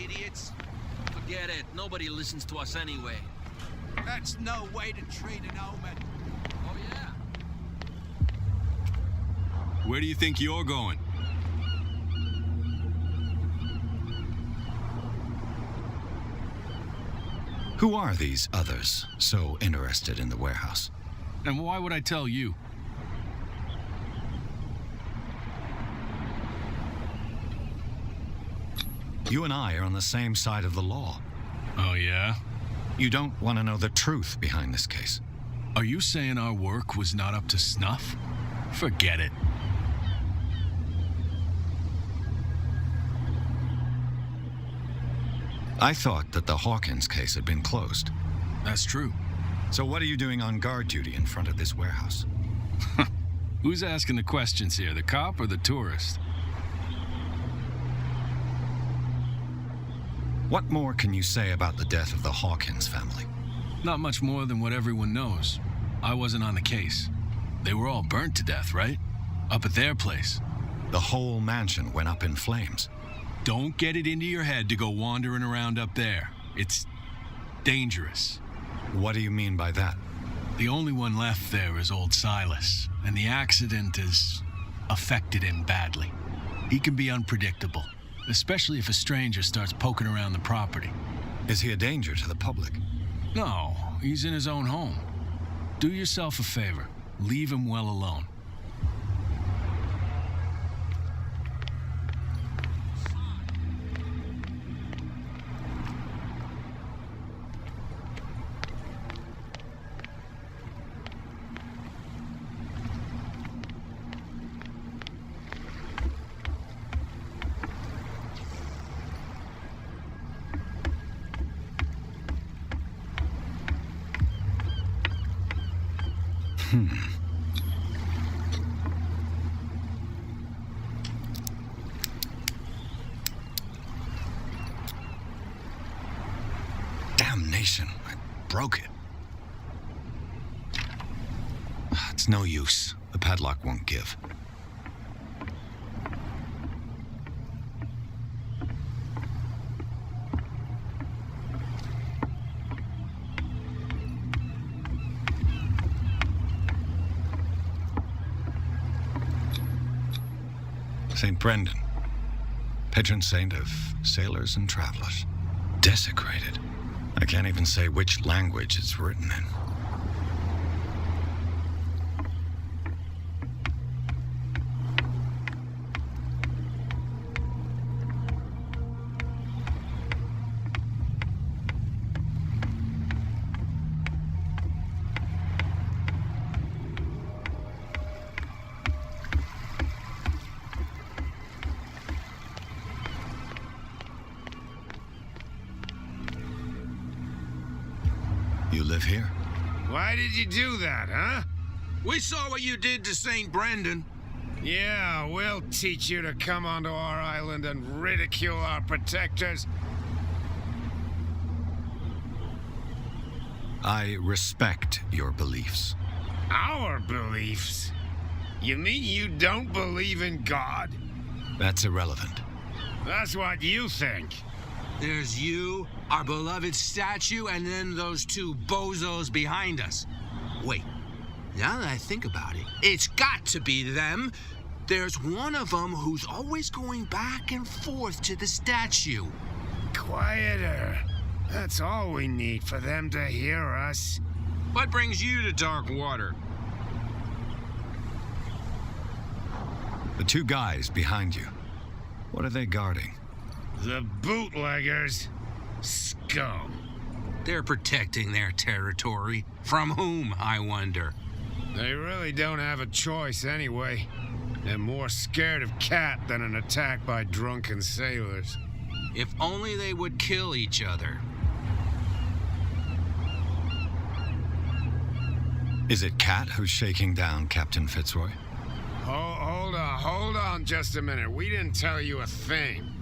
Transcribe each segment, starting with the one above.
idiots. Forget it. Nobody listens to us anyway. That's no way to treat an omen. Oh, yeah? Where do you think you're going? Who are these others so interested in the warehouse? And why would I tell you? You and I are on the same side of the law. Oh, yeah? You don't want to know the truth behind this case. Are you saying our work was not up to snuff? Forget it. I thought that the Hawkins case had been closed. That's true. So what are you doing on guard duty in front of this warehouse? Who's asking the questions here, the cop or the tourist? What more can you say about the death of the Hawkins family? Not much more than what everyone knows. I wasn't on the case. They were all burnt to death, right? Up at their place. The whole mansion went up in flames. Don't get it into your head to go wandering around up there. It's dangerous. What do you mean by that? The only one left there is old Silas, and the accident has affected him badly. He can be unpredictable, especially if a stranger starts poking around the property. Is he a danger to the public? No, he's in his own home. Do yourself a favor. Leave him well alone. Damnation, I broke it. It's no use. The padlock won't give. St. Brendan, patron saint of sailors and travelers. Desecrated. I can't even say which language it's written in. You live here? Why did you do that, huh? We saw what you did to St. Brendan. Yeah, we'll teach you to come onto our island and ridicule our protectors. I respect your beliefs. Our beliefs? You mean you don't believe in God? That's irrelevant. That's what you think. There's you, our beloved statue, and then those two bozos behind us. Wait, now that I think about it, it's got to be them. There's one of them who's always going back and forth to the statue. Quieter. That's all we need for them to hear us. What brings you to dark water? The two guys behind you. What are they guarding? The bootleggers. Scum. They're protecting their territory. From whom, I wonder? They really don't have a choice anyway. They're more scared of Cat than an attack by drunken sailors. If only they would kill each other. Is it Cat who's shaking down Captain Fitzroy? Hold on just a minute. We didn't tell you a thing.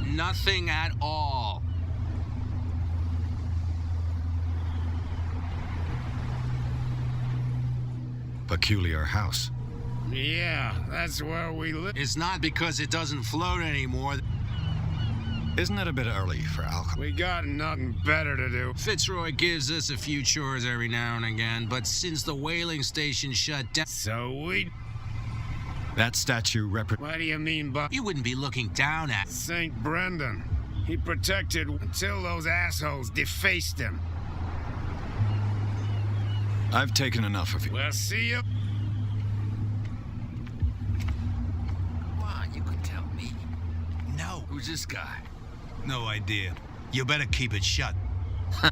Nothing at all. Peculiar house. Yeah, that's where we live. It's not because it doesn't float anymore. Isn't it a bit early for alcohol? We got nothing better to do. Fitzroy gives us a few chores every now and again, but since the whaling station shut down... So we... That statue What do you mean by... You wouldn't be looking down at... St. Brendan. He protected until those assholes defaced him. I've taken enough of you. Well, see you. Come on, you can tell me. No, Who's this guy? no idea. You better keep it shut.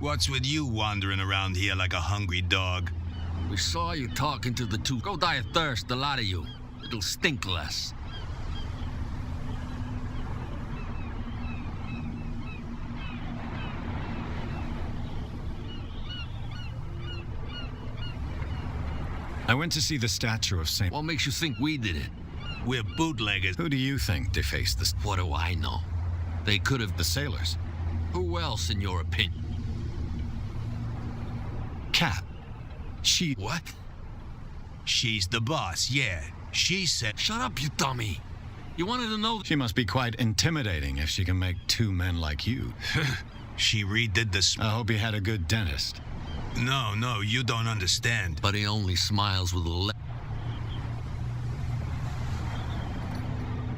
What's with you wandering around here like a hungry dog? We saw you talking to the two. Go die of thirst, the lot of you. It'll stink less. I went to see the statue of St. What makes you think we did it? We're bootleggers. Who do you think defaced the... What do I know? They could have... The sailors? Who else, in your opinion? Cat. She... What? She's the boss, yeah. She said... Shut up, you dummy. You wanted to know... She must be quite intimidating if she can make two men like you. She redid the... I hope he had a good dentist. No, you don't understand. But he only smiles with a lip.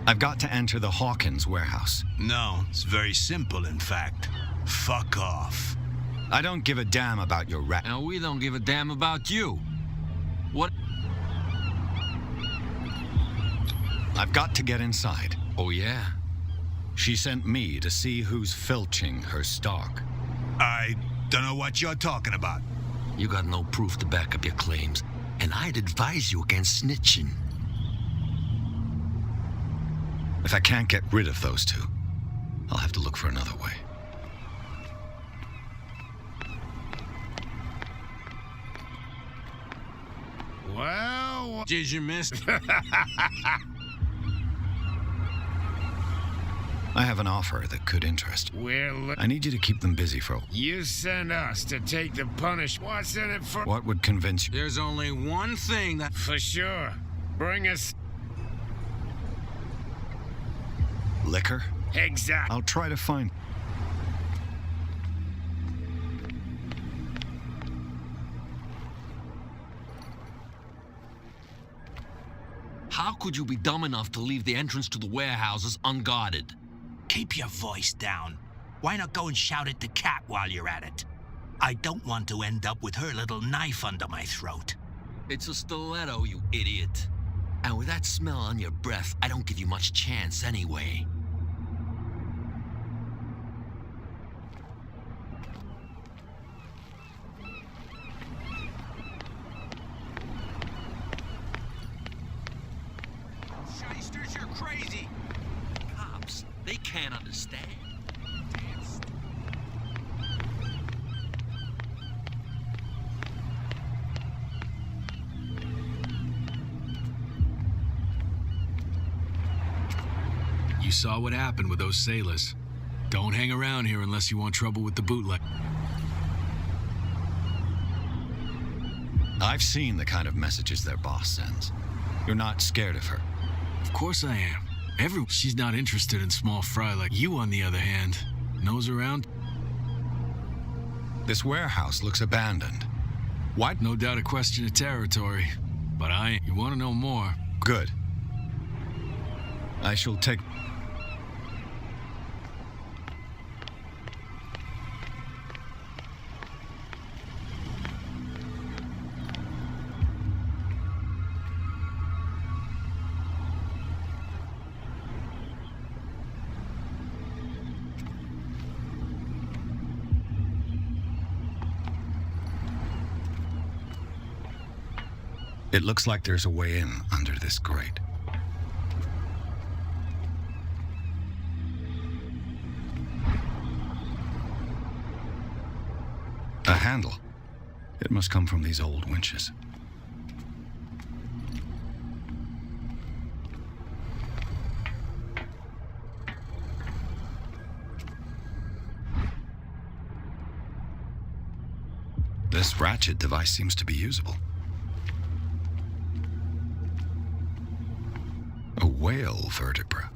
I've got to enter the Hawkins warehouse. No, it's very simple, in fact. Fuck off. I don't give a damn about your rat. And we don't give a damn about you. What? I've got to get inside. Oh, yeah? She sent me to see who's filching her stock. I don't know what you're talking about. You got no proof to back up your claims, and I'd advise you against snitching. If I can't get rid of those two, I'll have to look for another way. Well... Did you miss? I have an offer that could interest you. I need you to keep them busy for... You send us to take the punish. What's in it for... What would convince you? There's only one thing that... For sure. Bring us... Liquor? Exact. I'll try to find... How could you be dumb enough to leave the entrance to the warehouses unguarded? Keep your voice down. Why not go and shout at the cat while you're at it? I don't want to end up with her little knife under my throat. It's a stiletto, you idiot. And with that smell on your breath, I don't give you much chance anyway. Shysters, you're crazy. Cops, they can't understand. You saw what happened with those sailors. Don't hang around here unless you want trouble with the bootleg. I've seen the kind of messages their boss sends. You're not scared of her. Of course I am. She's not interested in small fry like you, on the other hand. Nose around. This warehouse looks abandoned. What? No doubt a question of territory. But I ain't. You want to know more? Good. I shall take... It looks like there's a way in under this grate. A handle. It must come from these old winches. This ratchet device seems to be usable. A whale vertebra.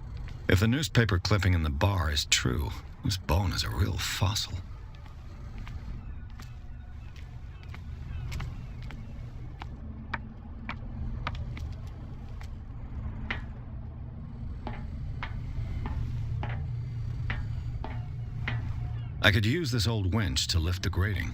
If the newspaper clipping in the bar is true, this bone is a real fossil. I could use this old winch to lift the grating.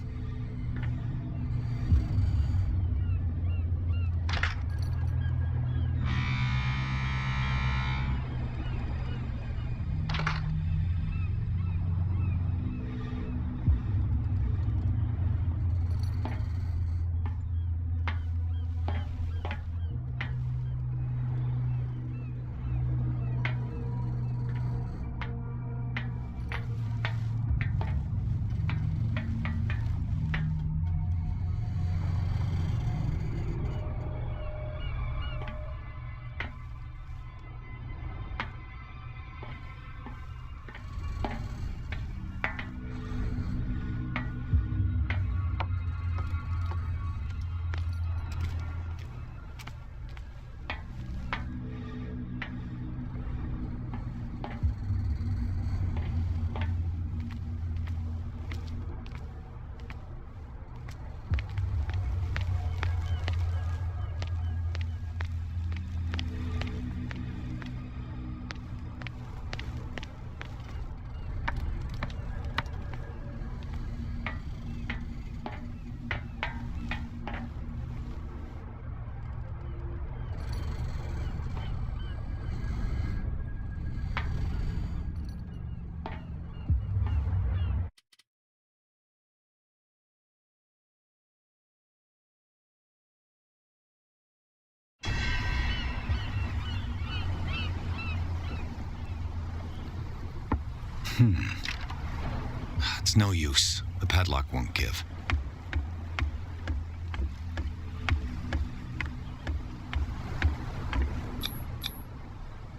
It's no use. The padlock won't give.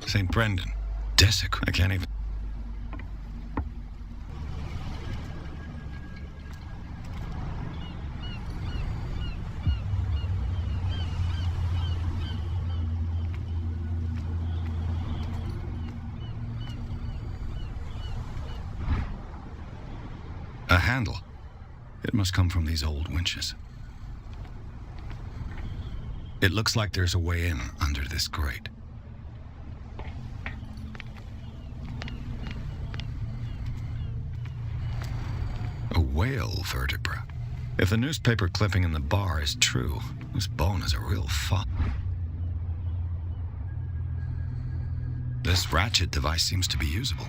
St. Brendan. Desecrate. I can't even... A handle. It must come from these old winches. It looks like there's a way in under this grate. A whale vertebra. If the newspaper clipping in the bar is true, this bone is a real fossil. This ratchet device seems to be usable.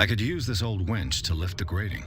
I could use this old winch to lift the grating.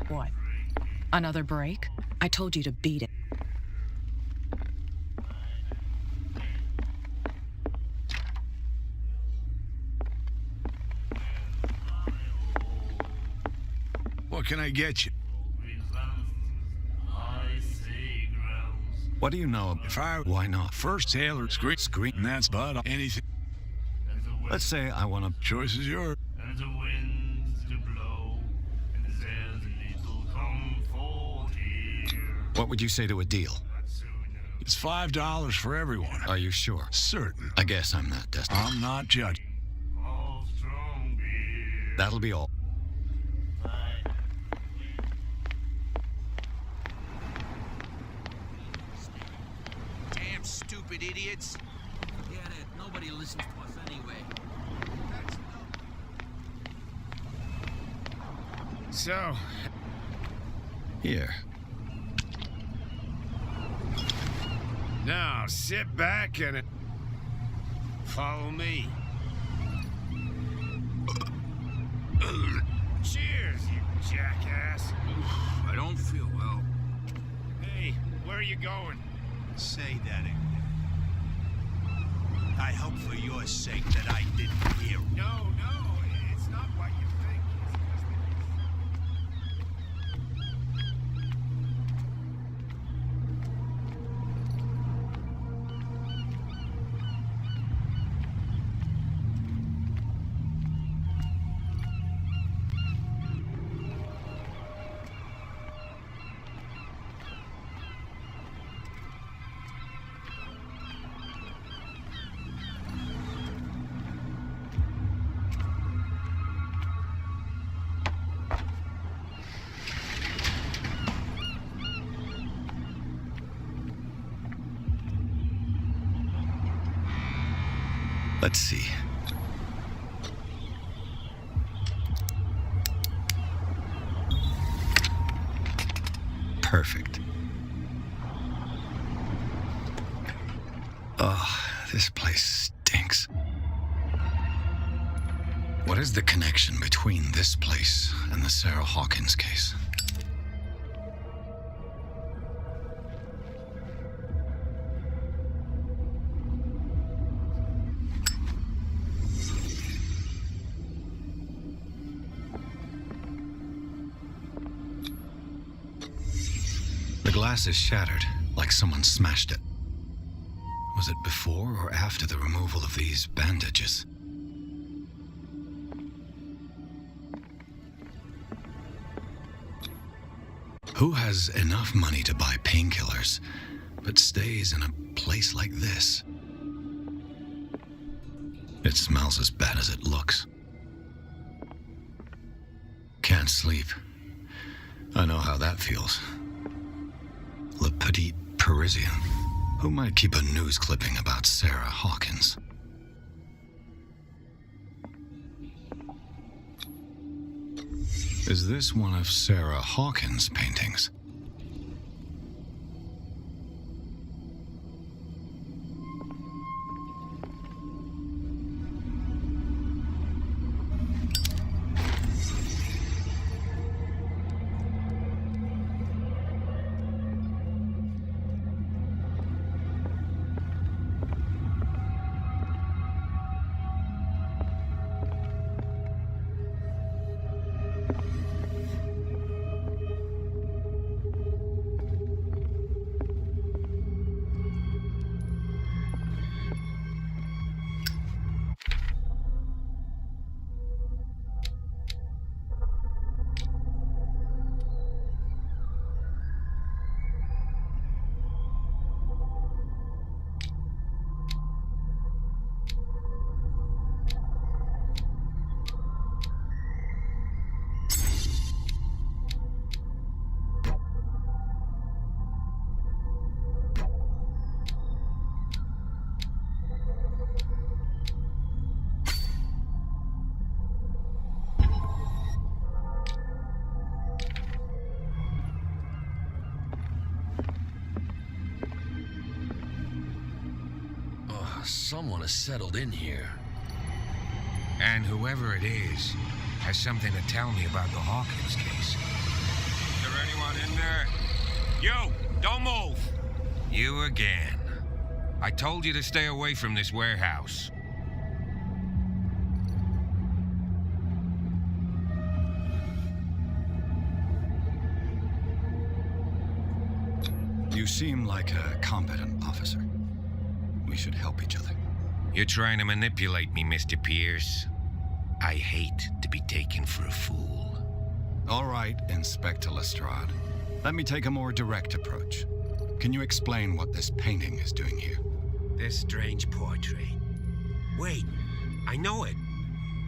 What? Another break? I told you to beat it. What can I get you? What do you know? If I Why not? first sailor screen, that's but anything. Let's say I want to. Choice is yours. And the winds to blow, and there's little comfort here. What would you say to a deal? It's $5 for everyone. Are you sure? Certain. I guess I'm not desperate. I'm not judging. Of strong beer. That'll be all. Damn stupid idiots. Forget it. Nobody listens to us anyway. So, Here. now sit back and follow me. Cheers, you jackass. I don't feel well. Hey, where are you going? Say that again. I hope for your sake that I didn't hear. No, it's not what you think. Let's see. Perfect. Oh, this place stinks. What is the connection between this place and the Sarah Hawkins case? The glass is shattered, like someone smashed it. Was it before or after the removal of these bandages? Who has enough money to buy painkillers, but stays in a place like this? It smells as bad as it looks. Can't sleep. I know how that feels. Le Petit Parisien. Who might keep a news clipping about Sarah Hawkins? Is this one of Sarah Hawkins' paintings? Someone has settled in here. And whoever it is has something to tell me about the Hawkins case. Anyone in there? You! Don't move! You again. I told you to stay away from this warehouse. You seem like a competent officer. We should help each other. You're trying to manipulate me, Mr. Pierce. I hate to be taken for a fool. All right, Inspector Lestrade. Let me take a more direct approach. Can you explain what this painting is doing here? This strange portrait. Wait, I know it.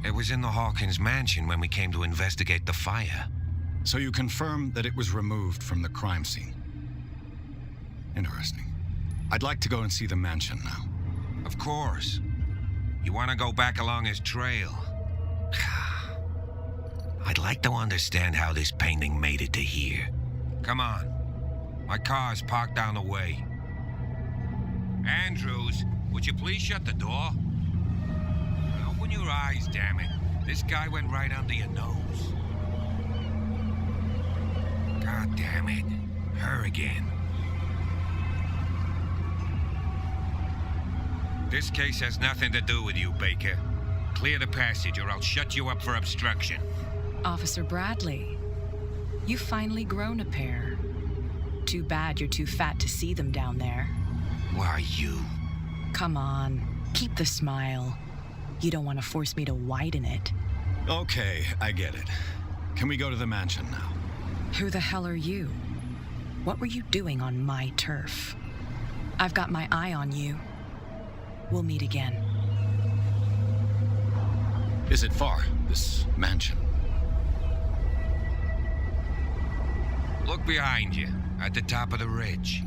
It was in the Hawkins mansion when we came to investigate the fire. So you confirm that it was removed from the crime scene? Interesting. I'd like to go and see the mansion now. Of course. You want to go back along his trail? I'd like to understand how this painting made it to here. Come on. My car's parked down the way. Andrews, would you please shut the door? Open your eyes, damn it. This guy went right under your nose. God damn it. Her again. This case has nothing to do with you, Baker. Clear the passage or I'll shut you up for obstruction. Officer Bradley, you've finally grown a pair. Too bad you're too fat to see them down there. Why, you? Come on, keep the smile. You don't want to force me to widen it. Okay, I get it. Can we go to the mansion now? Who the hell are you? What were you doing on my turf? I've got my eye on you. We'll meet again. Is it far, this mansion? Look behind you, at the top of the ridge.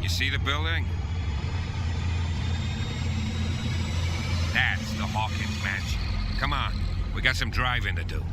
You see the building? That's the Hawkins mansion. Come on, we got some driving to do.